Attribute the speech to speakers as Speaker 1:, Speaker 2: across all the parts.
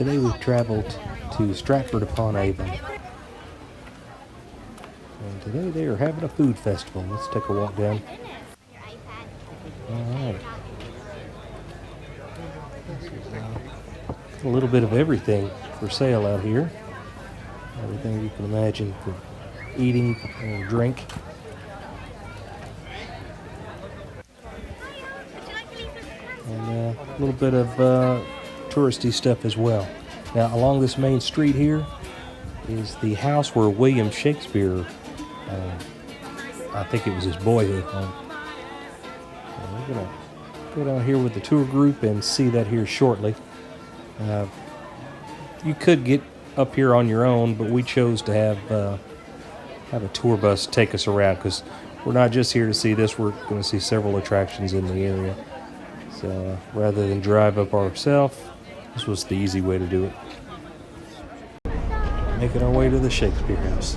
Speaker 1: Today we've traveled to Stratford Upon-Avon. And today they are having a food festival. Let's take a walk down. Alright. A little bit of everything for sale out here. Everything you can imagine for eating and drink. And a little bit of touristy stuff as well. Now along this main street here is the house where William Shakespeare, I think it was his boyhood home. We're going to go down here with the tour group and see that here shortly. You could get up here on your own, but we chose to have a tour bus take us around because we're not just here to see this, we're going to see several attractions in the area. So rather than drive up ourselves, this was the easy way to do it. Making our way to the Shakespeare house.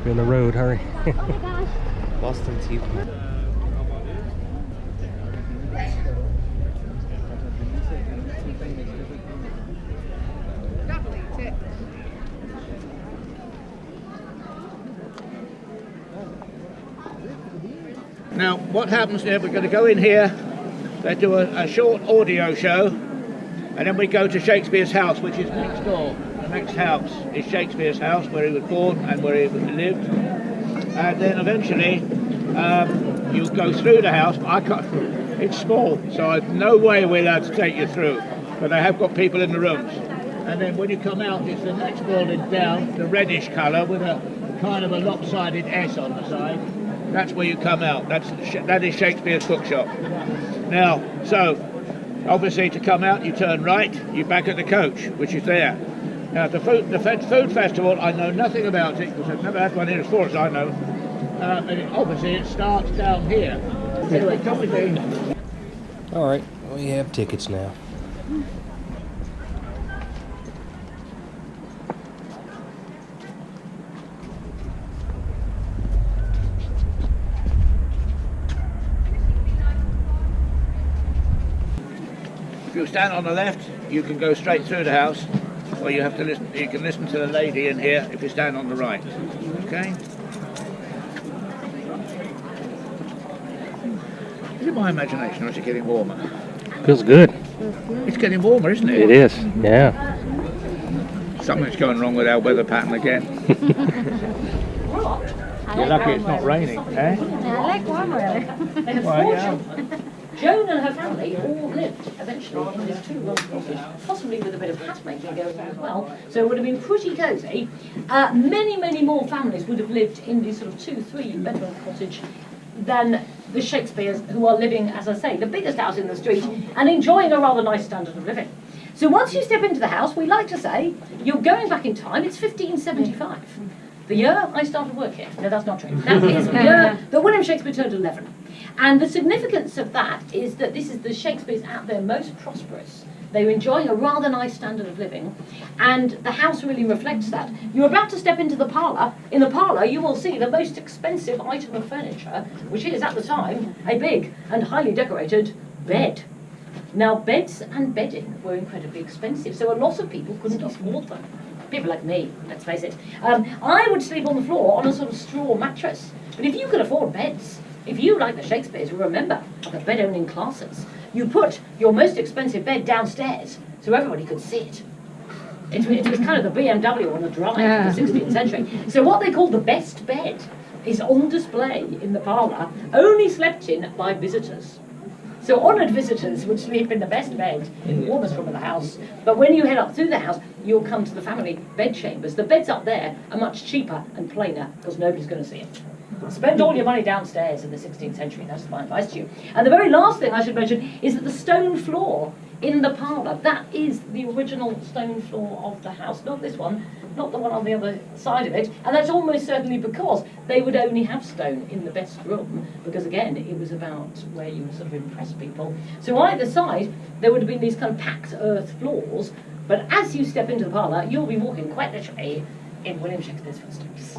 Speaker 1: We're in the road, hurry.
Speaker 2: Oh my gosh.
Speaker 3: Boston Tea.
Speaker 4: Now, what happens here, we're going to go in here, they do a short audio show, and then we go to Shakespeare's house, which is next door. The next house is Shakespeare's house, where he was born and where he lived. And then eventually, you go through the house. I can't, it's small, so I've no way we're allowed to take you through, but I have got people in the rooms. And then when you come out, it's the next building down, the reddish colour, with a kind of a lopsided S on the side. That's where you come out. That is Shakespeare's bookshop. Now, so obviously to come out, you turn right. You're back at the coach, which is there. Now, the food festival, I know nothing about it because I've never had one here as far as I know. Obviously, it starts down here. Anyway, come with me.
Speaker 1: All right, we have tickets now.
Speaker 4: If you stand on the left, you can go straight through the house, or you have to listen. You can listen to the lady in here if you stand on the right. Okay. Is it my imagination, or is it getting warmer?
Speaker 1: Feels good.
Speaker 4: It's getting warmer, isn't it?
Speaker 1: It is, yeah.
Speaker 4: Something's going wrong with our weather pattern again. You're lucky it's not raining, eh?
Speaker 2: Yeah, I like warm weather.
Speaker 4: Well, yeah.
Speaker 5: Joan and her family all lived eventually in this two-room cottage, possibly with a bit of hat making going on as well, so it would have been pretty cosy. Many more families would have lived in this sort of 2-3 bedroom cottage than the Shakespeares, who are living, as I say, the biggest house in the street and enjoying a rather nice standard of living. So once you step into the house, we like to say, you're going back in time, it's 1575. The year I started work here. No, that's not true. That is the year that William Shakespeare turned 11. And the significance of that is that this is the Shakespeares at their most prosperous. They were enjoying a rather nice standard of living, and the house really reflects that. You're about to step into the parlour. In the parlour, you will see the most expensive item of furniture, which is, at the time, a big and highly decorated bed. Now, beds and bedding were incredibly expensive, so a lot of people couldn't afford them. People like me, let's face it. I would sleep on the floor on a sort of straw mattress. But if you could afford beds, if you, like the Shakespeares, will remember the bed-owning classes, you put your most expensive bed downstairs so everybody could see it. It was kind of the BMW on the drive of the 16th century. So what they call the best bed is on display in the parlour, only slept in by visitors. So honoured visitors would sleep in the best bed in the warmest room of the house. But when you head up through the house, you'll come to the family bedchambers. The beds up there are much cheaper and plainer because nobody's going to see it. Spend all your money downstairs in the 16th century. That's my advice to you. And the very last thing I should mention is that the stone floor in the parlour, that is the original stone floor of the house. Not this one, not the one on the other side of it. And that's almost certainly because they would only have stone in the best room, because again, it was about where you would sort of impress people. So on either side, there would have been these kind of packed earth floors, but as you step into the parlour, you'll be walking quite literally in William Shakespeare's footsteps.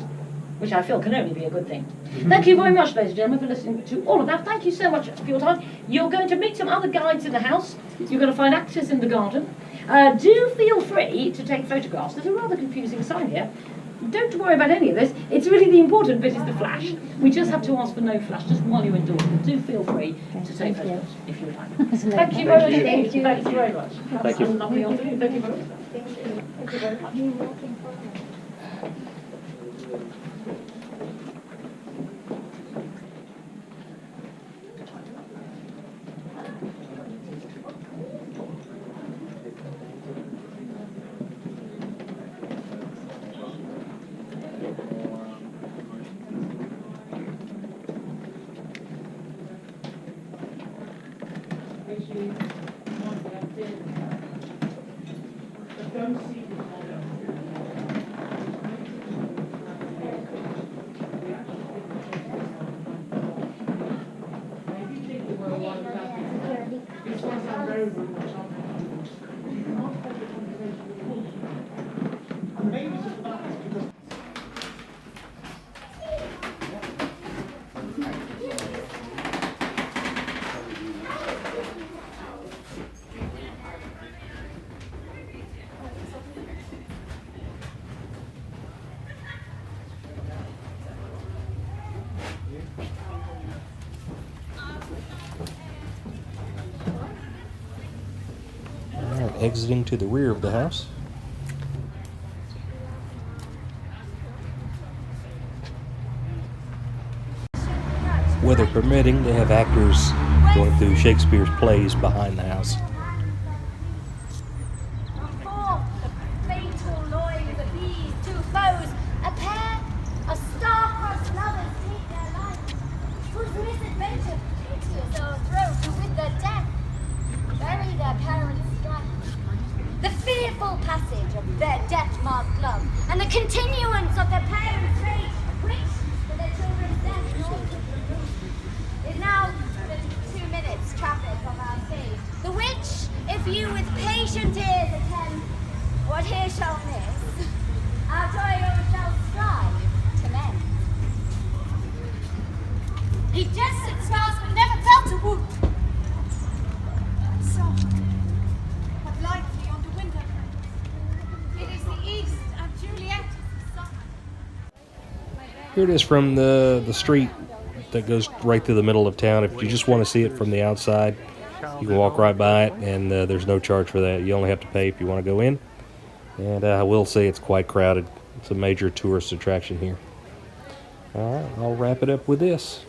Speaker 5: which I feel can only be a good thing. Thank you very much, ladies and gentlemen, for listening to all of that. Thank you so much for your time. You're going to meet some other guides in the house. You're going to find access in the garden. Do feel free to take photographs. There's a rather confusing sign here. Don't worry about any of this. It's really the important bit is the flash. We just have to ask for no flash just while you're indoors. But do feel free to take photographs if you would like. Thank you very much. Thank you very much.
Speaker 3: Thank you.
Speaker 5: Have a lovely afternoon. Thank you very much. Thank you very much.
Speaker 1: Exiting to the rear of the house. Weather permitting, they have actors going through Shakespeare's plays behind the house.
Speaker 2: Before the fatal noise of these two foes, a pair of star-crossed lovers take their lives, whose misadventure piteous o'erthrow to with their death bury their parents' strife. The fearful passage of their death-marked love, and the continuance of their parents' rage, which, for their children's death, nor could remove, is now within 2 minutes' traffic of our stage. The which, if you with patient ears attend, what here shall miss, our toil shall strive to mend. He jests at stars, but never felt a wound. So, what lightly on the window pane. It is the east, and Juliet is the sun.
Speaker 1: Here it is from the street that goes right through the middle of town. If you just want to see it from the outside, you can walk right by it, and there's no charge for that. You only have to pay if you want to go in. And I will say it's quite crowded. It's a major tourist attraction here. All right, I'll wrap it up with this.